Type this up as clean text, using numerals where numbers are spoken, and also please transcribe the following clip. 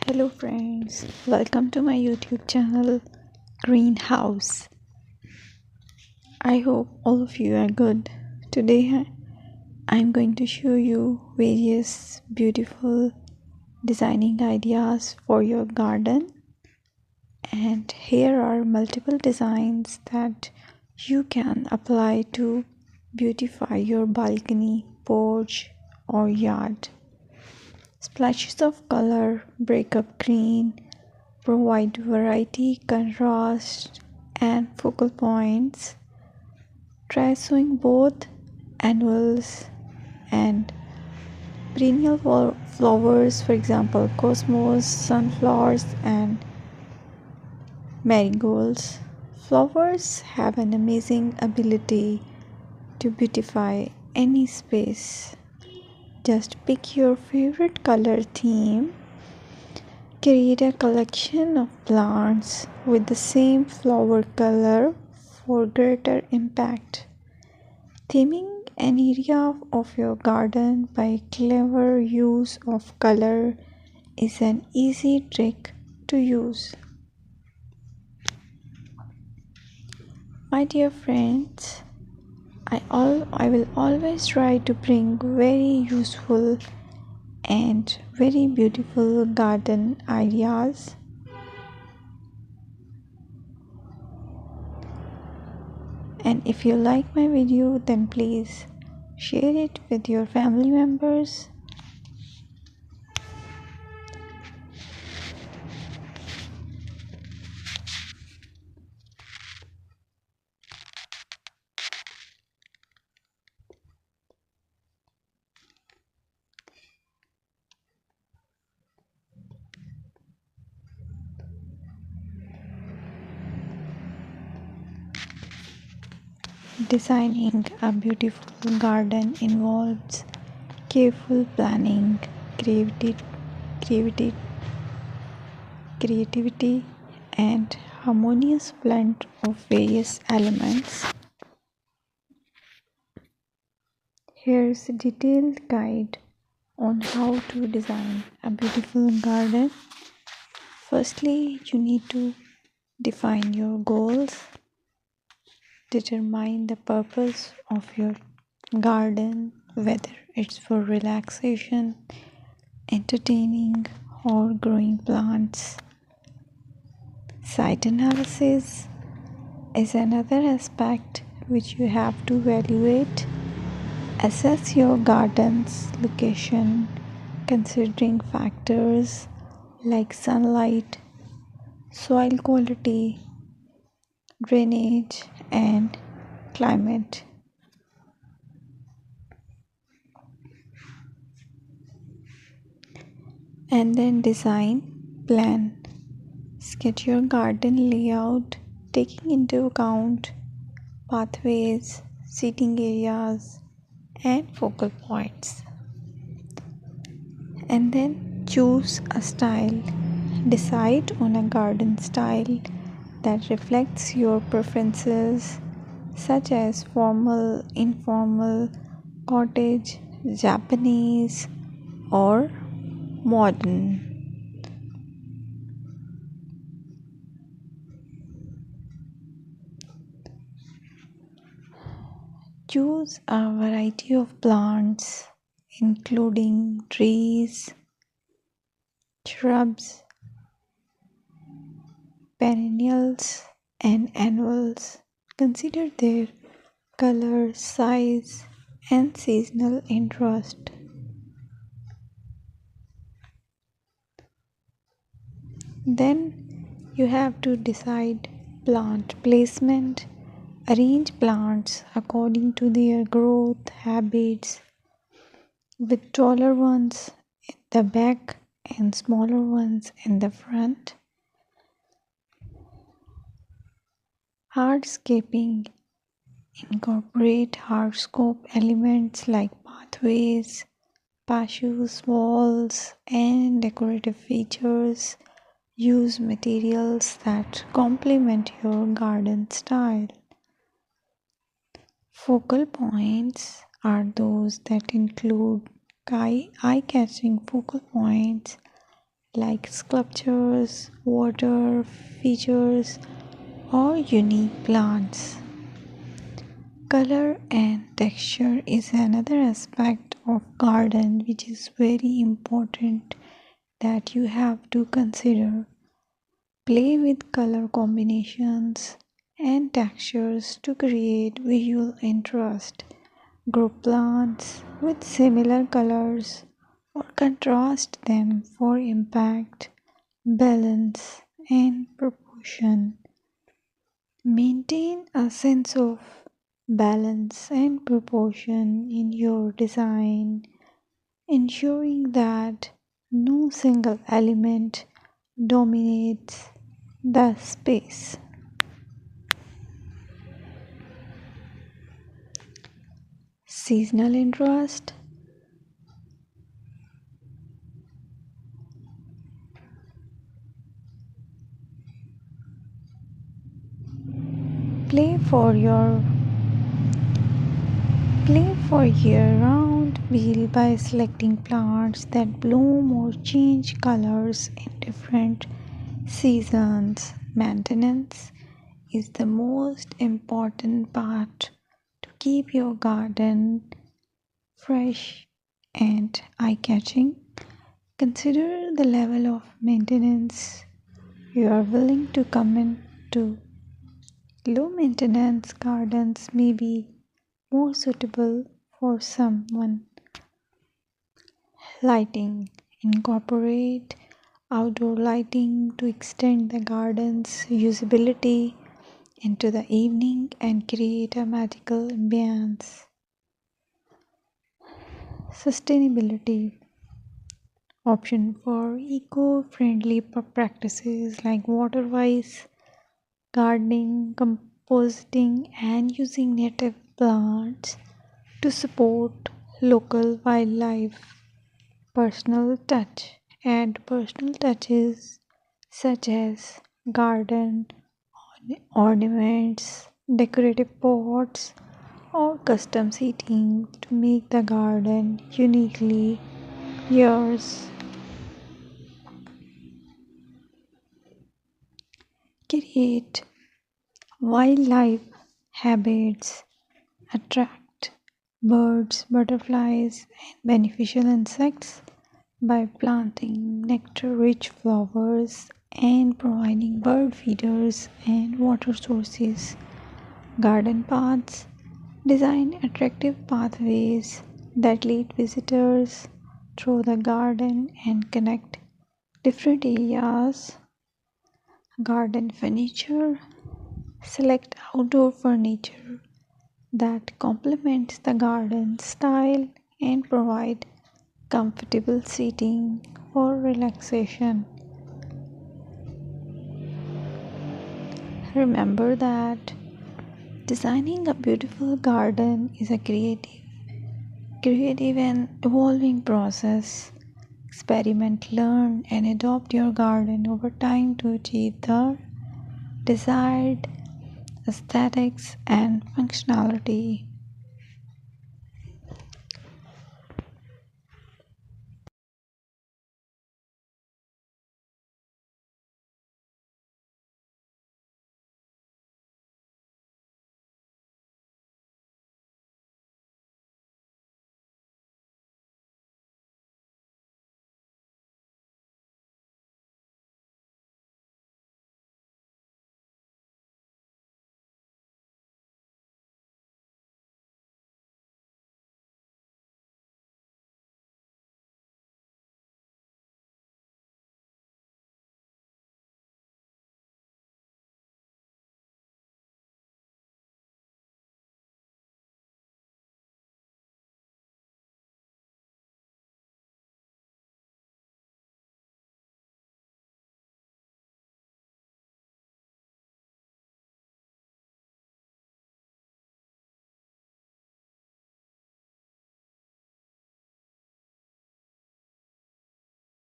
Hello friends, welcome to my YouTube channel Greenhouse. I hope all of you are good. Today I'm going to show you various beautiful designing ideas for your garden, and here are multiple designs that you can apply to beautify your balcony, porch or yard. Splashes of color break up green, provide variety, contrast, and focal points. Try sowing both annuals and perennial flowers, for example, cosmos, sunflowers, and marigolds. Flowers have an amazing ability to beautify any space. Just pick your favorite color theme. Create a collection of plants with the same flower color for greater impact. Theming an area of your garden by clever use of color is an easy trick to use. My dear friends, I will always try to bring very useful and very beautiful garden ideas. And if you like my video, then please share it with your family members. Designing a beautiful garden involves careful planning, creativity, creativity, and harmonious blend of various elements. Here's a detailed guide on how to design a beautiful garden. Firstly, you need to define your goals. Determine the purpose of your garden, whether it's for relaxation, entertaining, or growing plants. Site analysis is another aspect which you have to evaluate. Assess your garden's location, considering factors like sunlight, soil quality, drainage, and climate. And then design plan. Sketch your garden layout, taking into account pathways, seating areas, and focal points. And then choose a style. Decide on a garden style that reflects your preferences, such as formal, informal, cottage, Japanese, or modern. Choose a variety of plants, including trees, shrubs, perennials, and annuals. Consider their color, size, and seasonal interest. Then you have to decide plant placement. Arrange plants according to their growth habits, with taller ones in the back and smaller ones in the front. Hardscaping. Incorporate hardscape elements like pathways, patios, walls, and decorative features. Use materials that complement your garden style. Focal points are those that include eye-catching focal points like sculptures, water features, or unique plants. Color and texture is another aspect of garden which is very important that you have to consider. Play with color combinations and textures to create visual interest. Group plants with similar colors or contrast them for impact, balance, and proportion. Maintain a sense of balance and proportion in your design, ensuring that no single element dominates the space. Seasonal interest. Play for your Play for year-round wheel by selecting plants that bloom or change colors in different seasons. Maintenance is the most important part to keep your garden fresh and eye-catching. Consider the level of maintenance you are willing to commit to. Low maintenance gardens may be more suitable for someone. Lighting. Incorporate outdoor lighting to extend the garden's usability into the evening and create a magical ambiance. Sustainability. Option for eco-friendly practices like water-wise gardening, composting, and using native plants to support local wildlife. Personal touch. Add personal touches such as garden ornaments, decorative pots, or custom seating to make the garden uniquely yours. Create wildlife habits. Attract birds, butterflies, and beneficial insects by planting nectar-rich flowers and providing bird feeders and water sources. Garden paths. Design attractive pathways that lead visitors through the garden and connect different areas. Garden furniture. Select outdoor furniture that complements the garden style and provide comfortable seating for relaxation. Remember that designing a beautiful garden is a creative and evolving process. Experiment, learn, and adopt your garden over time to achieve the desired aesthetics and functionality.